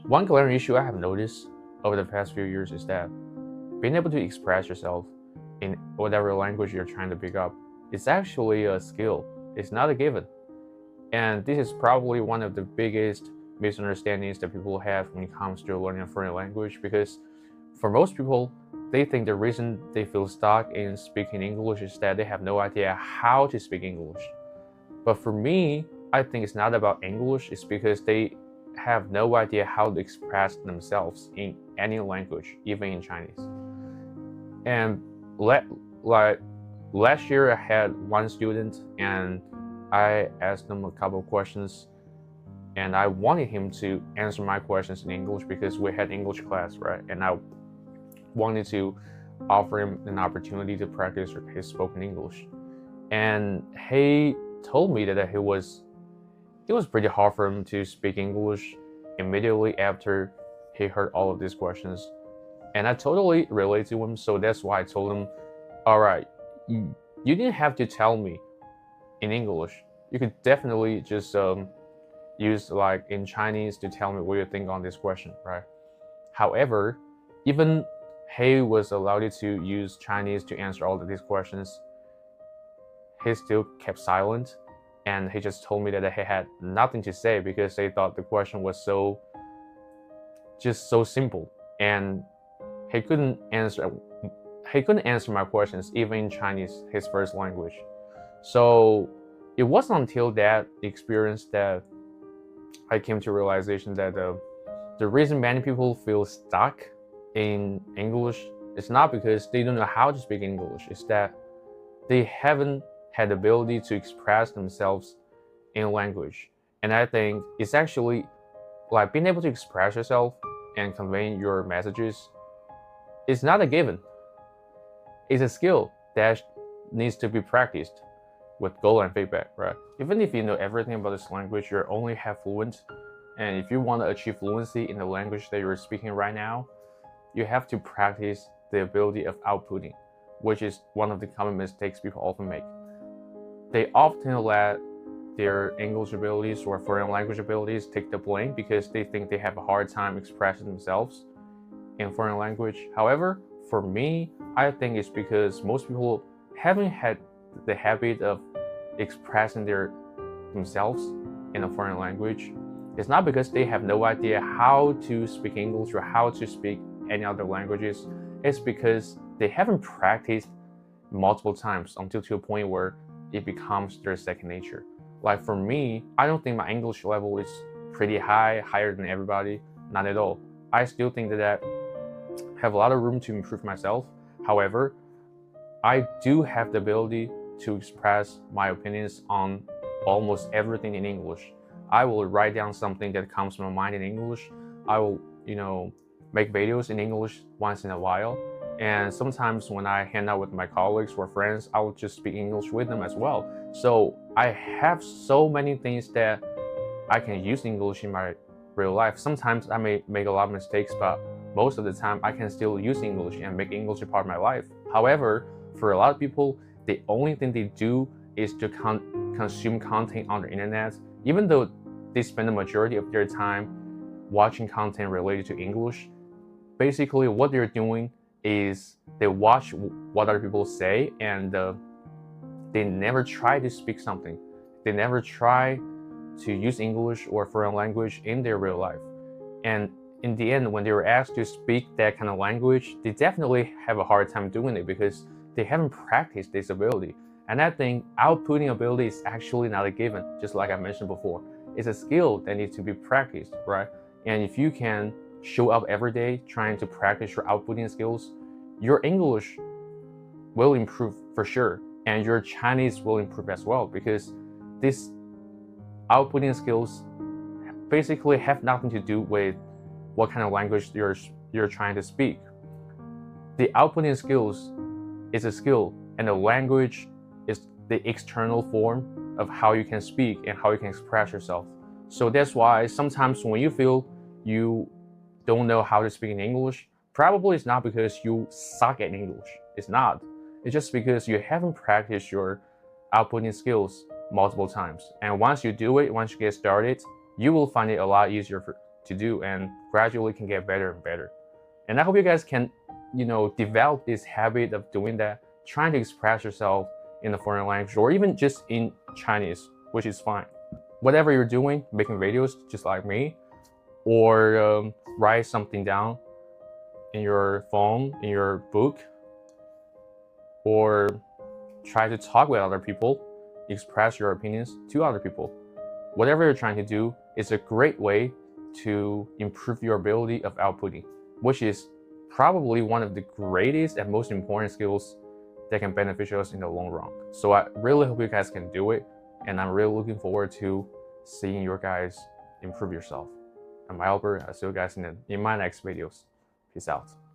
One glaring issue I have noticed over the past few years is that being able to express yourself in whatever language you're trying to pick up is actually a skill. It's not a given. And this is probably one of the biggest misunderstandings that people have when it comes to learning a foreign language, because for most people, they think the reason they feel stuck in speaking English is that they have no idea how to speak English. But for me, I think it's not about English, it's because they have no idea how to express themselves in any language, even in Chinese. And like last year, I had one student and I asked him a couple of questions, and I wanted him to answer my questions in English because we had English class, right? And I wanted to offer him an opportunity to practice his spoken English. And he told me that it was pretty hard for him to speak English immediately after he heard all of these questions. And I totally relate to him, so that's why I told him, all right, you didn't have to tell me in English. You could definitely just use like in Chinese to tell me what you think on this question, right? However, even he was allowed to use Chinese to answer all of these questions, he still kept silent, and he just told me that he had nothing to say because he thought the question was so simple, and he couldn't answer my questions even in Chinese, his first language. So it wasn't until that experience that I came to realization that the reason many people feel stuck in English is not because they don't know how to speak English, it's that they haven't had the ability to express themselves in language. And I think it's actually like being able to express yourself and conveying your messages is not a given. It's a skill that needs to be practiced with goal and feedback, right? Even if you know everything about this language, you're only half fluent. And if you want to achieve fluency in the language that you're speaking right now, you have to practice the ability of outputting, which is one of the common mistakes people often make. They often let their English abilities or foreign language abilities take the blame because they think they have a hard time expressing themselves in foreign language. However, for me, I think it's because most people haven't had the habit of expressing themselves in a foreign language. It's not because they have no idea how to speak English or how to speak any other languages. It's because they haven't practiced multiple times until to a point where it becomes their second nature. Like for me, I don't think my English level is pretty higher than everybody, not at all. I still think that I have a lot of room to improve myself. However, I do have the ability to express my opinions on almost everything in English. I will write down something that comes to my mind in English. I will, make videos in English once in a while. And sometimes when I hang out with my colleagues or friends, I will just speak English with them as well. So I have so many things that I can use English in my real life. Sometimes I may make a lot of mistakes, but most of the time I can still use English and make English a part of my life. However, for a lot of people, the only thing they do is to consume content on the internet, even though they spend the majority of their time watching content related to English. Basically, what they're doing is they watch what other people say, and they never try to speak something. They never try to use English or foreign language in their real life. And in the end, when they were asked to speak that kind of language, they definitely have a hard time doing it because they haven't practiced this ability. And I think outputting ability is actually not a given, just like I mentioned before. It's a skill that needs to be practiced, right? And if you can show up every day trying to practice your outputting skills, your English will improve for sure, and your Chinese will improve as well, because these outputting skills basically have nothing to do with what kind of language you're trying to speak. The outputting skills is a skill, and the language is the external form of how you can speak and how you can express yourself. So that's why sometimes when you feel you don't know how to speak in English, probably it's not because you suck at English. It's not. It's just because you haven't practiced your outputting skills multiple times. And once you do it, once you get started, you will find it a lot easier to do, and gradually can get better and better. And I hope you guys can, develop this habit of doing that, trying to express yourself in a foreign language or even just in Chinese, which is fine. Whatever you're doing, making videos just like me, or write something down in your phone, in your book, or try to talk with other people, express your opinions to other people. Whatever you're trying to do is a great way to improve your ability of outputting, which is probably one of the greatest and most important skills that can benefit us in the long run. So I really hope you guys can do it, and I'm really looking forward to seeing you guys improve yourself. I'm Albert. I'll see you guys in my next videos. Peace out.